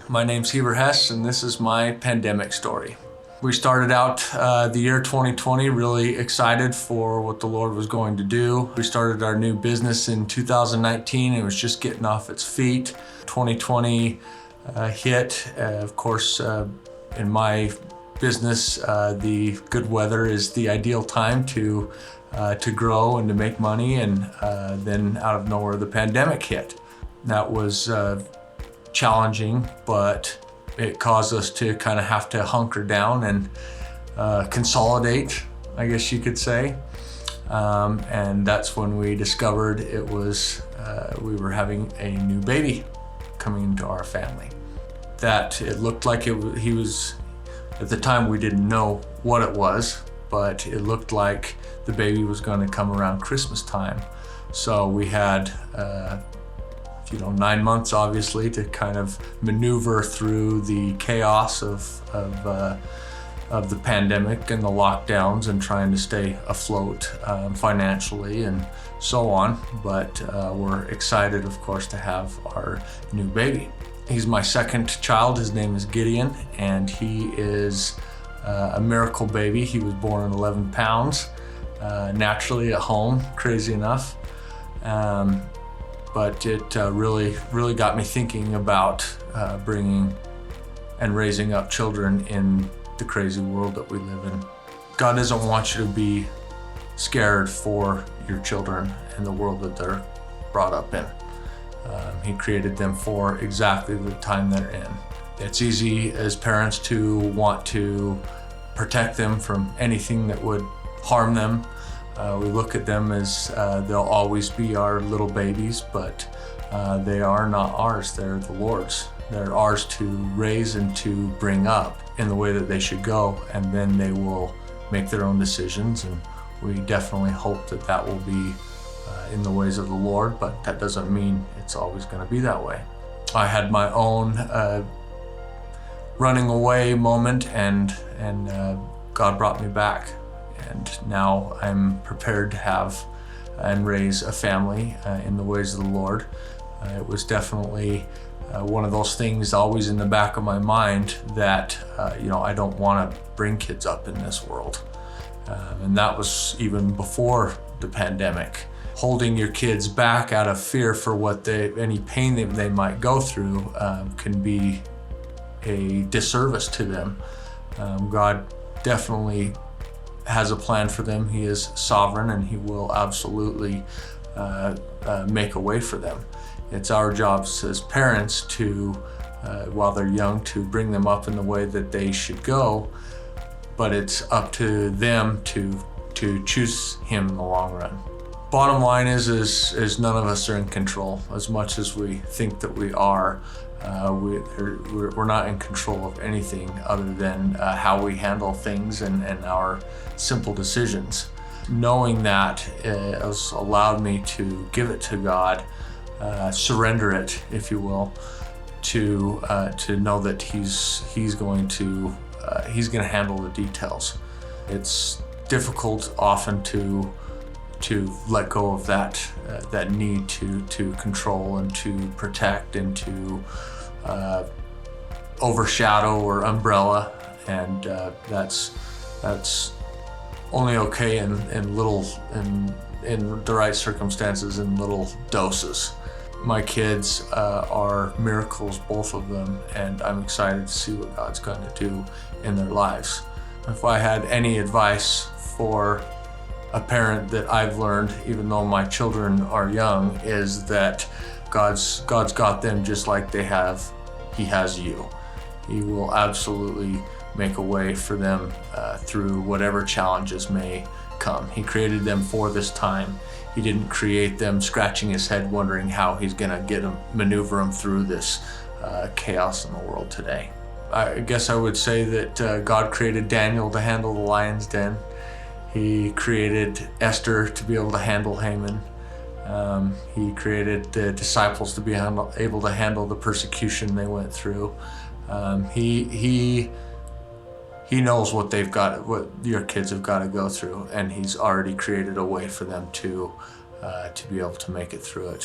My name's Heber Hess, and this is my pandemic story. We started out the year 2020 really excited for what the Lord was going to do. We started our new business in 2019. It was just getting off its feet. 2020 hit. Of course, in my business, the good weather is the ideal time to grow and to make money, and then out of nowhere the pandemic hit. That was challenging, but it caused us to kind of have to hunker down and consolidate, I guess you could say. And that's when we discovered it was we were having a new baby coming into our family. That it looked like he was, at the time we didn't know what it was, but it looked like the baby was going to come around Christmas time. So we had 9 months obviously to kind of maneuver through the chaos of the pandemic and the lockdowns and trying to stay afloat financially and so on. But we're excited, of course, to have our new baby. He's my second child. His name is Gideon, and he is a miracle baby. He was born at 11 pounds, naturally at home, crazy enough. But it really got me thinking about bringing and raising up children in the crazy world that we live in. God doesn't want you to be scared for your children and the world that they're brought up in. He created them for exactly the time they're in. It's easy as parents to want to protect them from anything that would harm them. We look at them as they'll always be our little babies, but they are not ours, they're the Lord's. They're ours to raise and to bring up in the way that they should go, and then they will make their own decisions, and we definitely hope that that will be in the ways of the Lord, but that doesn't mean it's always going to be that way. I had my own running away moment, and God brought me back. And now I'm prepared to have and raise a family in the ways of the Lord. It was definitely one of those things always in the back of my mind that, I don't want to bring kids up in this world. And that was even before the pandemic. Holding your kids back out of fear for any pain they might go through can be a disservice to them. God definitely has a plan for them. He is sovereign, and He will absolutely make a way for them. It's our jobs as parents to, while they're young, to bring them up in the way that they should go, but it's up to them to choose Him in the long run. Bottom line is none of us are in control. As much as we think that we are, we're not in control of anything other than how we handle things and our simple decisions. Knowing that has allowed me to give it to God, surrender it, if you will, to know that He's going to handle the details. It's difficult often to let go of that need to control and to protect and to overshadow or umbrella, and that's only okay in the right circumstances, in little doses. My kids are miracles, both of them, and I'm excited to see what God's going to do in their lives. If I had any advice for a parent that I've learned, even though my children are young, is that God's got them just like He has you. He will absolutely make a way for them through whatever challenges may come. He created them for this time. He didn't create them scratching His head wondering how He's going to maneuver them through this chaos in the world today. I guess I would say that God created Daniel to handle the lion's den. He created Esther to be able to handle Haman. He created the disciples to be able to handle the persecution they went through. He knows what your kids have got to go through, and He's already created a way for them to be able to make it through it.